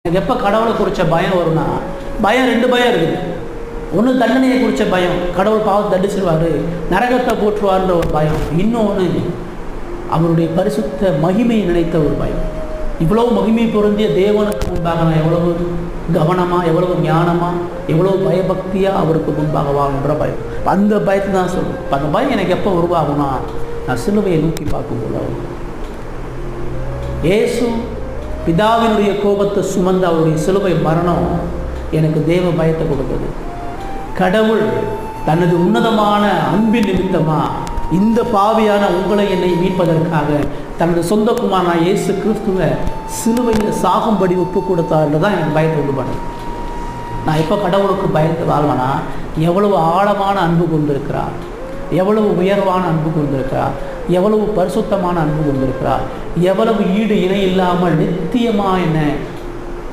எனக்கு எப்போ கடவுளை குறித்த பயம் வரும்னா, பயம் 2 பயம் இருக்குது. ஒன்று தண்டனையை குறித்த பயம், கடவுள் பாவத்தை தண்டிச்சிருவார், நரகத்தை போற்றுவார்ன்ற ஒரு பயம். இன்னொன்று அவருடைய பரிசுத்த மகிமையை நினைத்த ஒரு பயம். இவ்வளவு மகிமை பொருந்திய தேவனுக்கு முன்பாக நான் எவ்வளவு கவனமாக, எவ்வளவு ஞானமாக, எவ்வளவு பயபக்தியாக அவருக்கு முன்பாக வாங்குன்ற பயம். அந்த பயத்தை தான் சொல்லுவேன். அந்த பயம் எனக்கு எப்போ உருவாகும்னா, நான் சிலுவையை நோக்கி பார்க்கும்போது இயேசு பிதாவினுடைய கோபத்தை சுமந்த அவருடைய சிலுவை மரணம் எனக்கு தேவ பயத்தை கொடுத்தது. கடவுள் தனது உன்னதமான அன்பின் நிமித்தமாக இந்த பாவியான உங்களை என்னை மீட்பதற்காக தனது சொந்த குமாரனான இயேசு கிறிஸ்துவை சிலுவையில் சாகும்படி ஒப்பு கொடுத்தாருன்னு தான் எனக்கு பயத்தை உண்டு பண்ணுது. நான் எப்போ கடவுளுக்கு பயந்து வாழ்வேனா, எவ்வளவு ஆழமான அன்பு கொண்டிருக்கிறார், எவ்வளவு உயர்வான அன்பு கொண்டிருக்கிறார், எவ்வளவு பரிசுத்தமான அன்பு கொண்டிருக்கிறார், எவ்வளவு ஈடு இணை இல்லாமல் நித்தியமாக என்னை